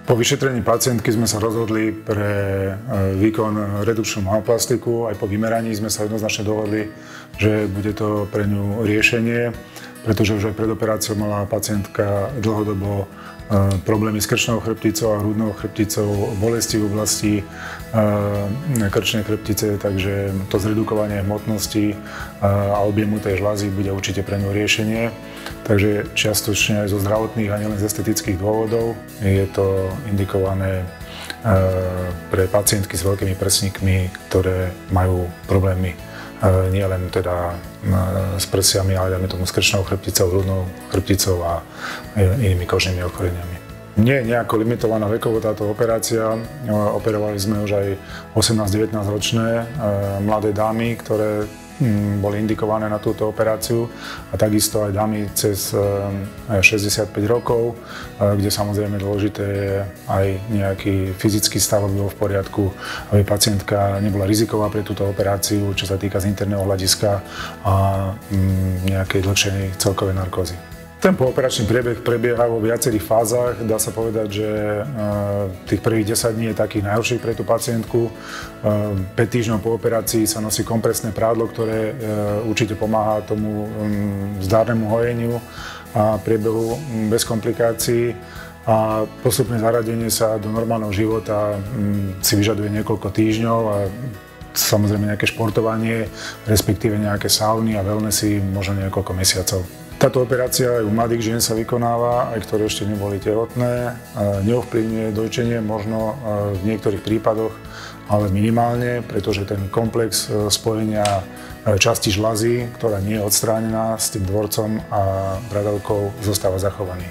Po vyšetrení pacientky sme sa rozhodli pre výkon redukčnú myoplastiku. Aj po vymeraní sme sa jednoznačne dohodli, že bude to pre ňu riešenie, pretože už aj pred operáciou mala pacientka dlhodobo problémy s krčnou chrbticou a hrudnou chrbticou, bolesti v oblasti krčnej chrbtice, takže to zredukovanie hmotnosti a objemu tej žľazy bude určite pre ňu riešenie. Takže čiastočne aj zo zdravotných a nielen z estetických dôvodov je to indikované pre pacientky s veľkými prsníkmi, ktoré majú problémy nie len teda s prsiami, ale dajme tomu s krčnou chrbticou, hrudnou chrbticou a inými kožnými ochoreniami. Nie je nejako limitovaná vekovo táto operácia. Operovali sme už aj 18-19 ročné mladé dámy, ktoré boli indikované na túto operáciu a takisto aj dámy cez 65 rokov, kde samozrejme dôležité je aj nejaký fyzický stav, aby bol v poriadku, aby pacientka nebola riziková pre túto operáciu, čo sa týka z interného hľadiska a nejakej dlhšej celkovej narkózy. Ten pooperačný priebeh prebieha vo viacerých fázach. Dá sa povedať, že tých prvých 10 dní je takých najhorších pre tú pacientku. 5 týždňov po operácii sa nosí kompresné prádlo, ktoré určite pomáha tomu zdárnemu hojeniu a priebehu bez komplikácií. A postupné zaradenie sa do normálneho života si vyžaduje niekoľko týždňov a samozrejme nejaké športovanie, respektíve nejaké sauny a wellnessy možno niekoľko mesiacov. Táto operácia aj u mladých žien sa vykonáva, aj ktoré ešte neboli tehotné. Neovplyvňuje dojčenie možno v niektorých prípadoch, ale minimálne, pretože ten komplex spojenia časti žľazy, ktorá nie je odstránená s tým dvorcom a bradavkou, zostáva zachovaný.